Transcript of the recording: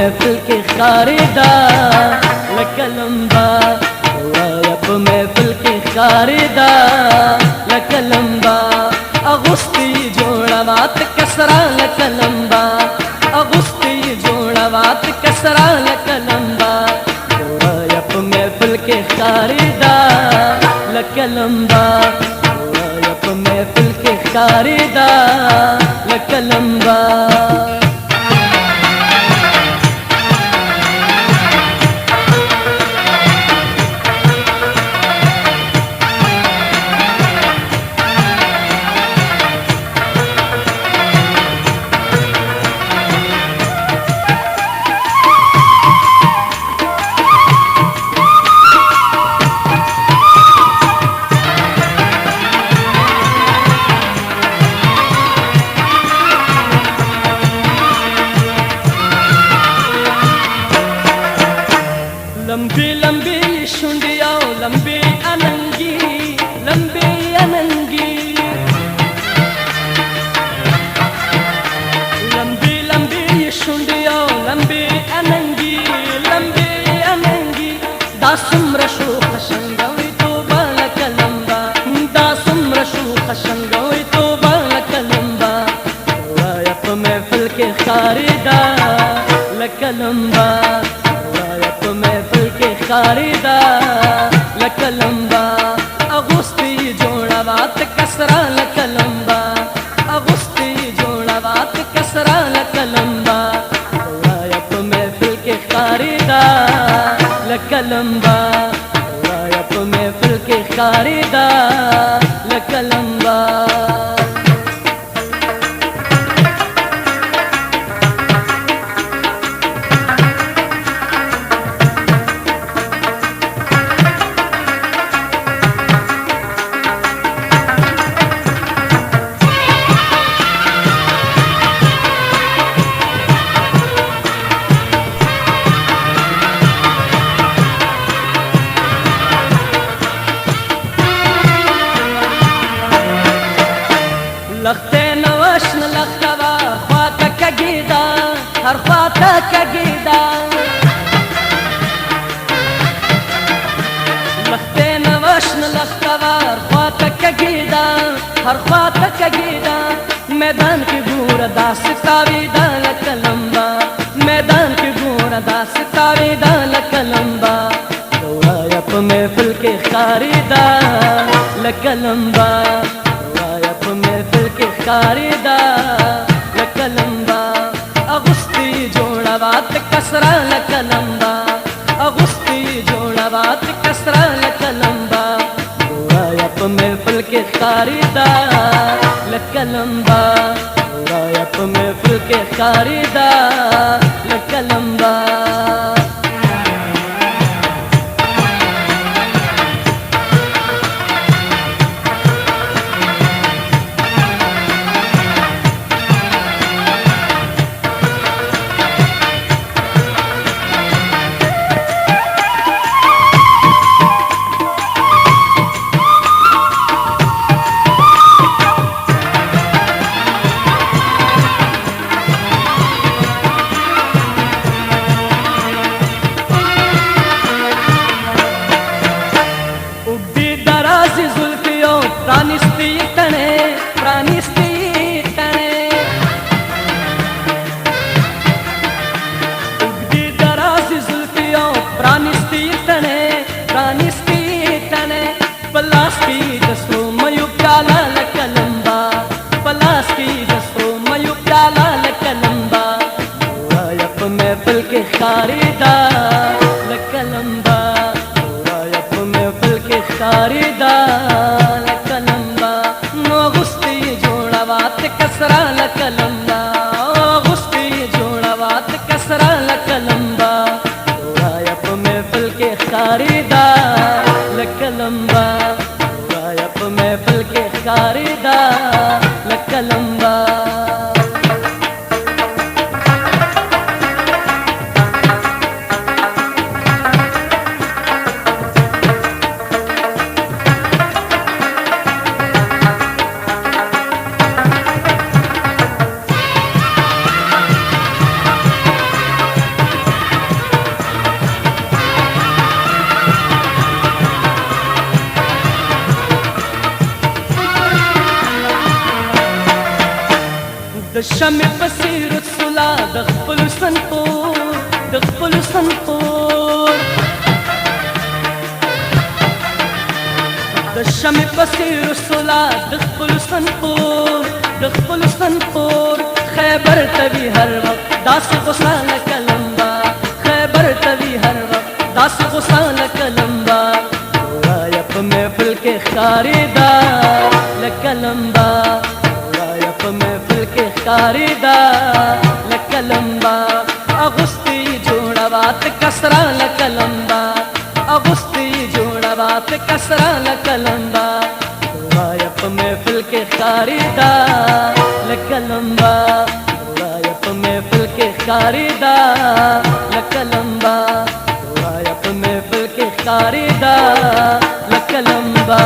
محفل کې خاردا لکلمبا وایا په محفل کې خاردا لکلمبا اغسطی جوړوات کسرا لکلمبا اغسطی جوړوات کسرا لکلمبا وایا په محفل کې خاردا لکلمبا وایا په محفل کې خاردا لکلمبا लंबी लंबी शुंडिया लंबी अनंगी लंबी अनंगी लंबी लंबी शुंडिया लंबी अनंगी दासम रशो खशंगवी तो बालकलंबा दासम रशो खशंगवी तो बालकलंबा वायप महफिल के खारिदा लकलंबा महफिल के खारिदा लकलंबा अगुस्ती जोड़ावात कसरा लकलंबा अगुस्ती जोड़ावात कसरा लकलंबा वायप महफिल के खारिदा लकलंबा वायप महफिल के खारिदा लकलंबा लखते नवशन लखवा ख्वाता कगीदा हर ख्वाता कगीदा लखते नवशन लखवा ख्वाता कगीदा हर ख्वाता कगीदा मैदान की गोर दास तावीदा लकलंबा मैदान की गोर दास तावीदा लकलंबा वायप महफिल के खारिदा लकलंबा महफिल के खारिदा लकलंबा अगुस्ती जोड़ावात कसरा लकलंबा अगुस्ती जोड़ावात कसरा लकलंबा वायप महफिल के खारिदा लकलंबा वायप महफिल के खारिदा लकलंबा प्राणिस्ती तने प्राणिस्ती तने उगदी दराजी जुल्फियों प्राणिस्ती तने पलास की जसरो मयूब डाला लकलंबा पलास की जसरो मयूब डाला लकलंबा वायप महफिल के खारिदा लकलंबा वायप महफिल के खारिदा कसरा लकलंबा गुस्ती जोड़ावात कसरा लकलंबा वायप महफिल के खारिदा लकलंबा वायप महफिल के खारिदा लकलंबा د شمع بصیر سلا د خپل سنپور د خپل سنپور د شمع بصیر سلا د خپل سنپور د خپل سنپور خیبر توی هر وخت داس غصه لکه لمبا خیبر توی هر وخت داس غصه لکه لمبا رایا په محفل کې ښکارېدا لکه لمبا رایا په محفل کې ښکارېدا لکه لمبا اغوستي جوړه وات کسرا لکه لمبا اغوستي جوړه وات کسرا لکه لمبا رایا په محفل کې ښکارېدا لکه لمبا رایا په محفل کې ښکارېدا لکه لمبا رایا په محفل کې ښکارېدا لکه لمبا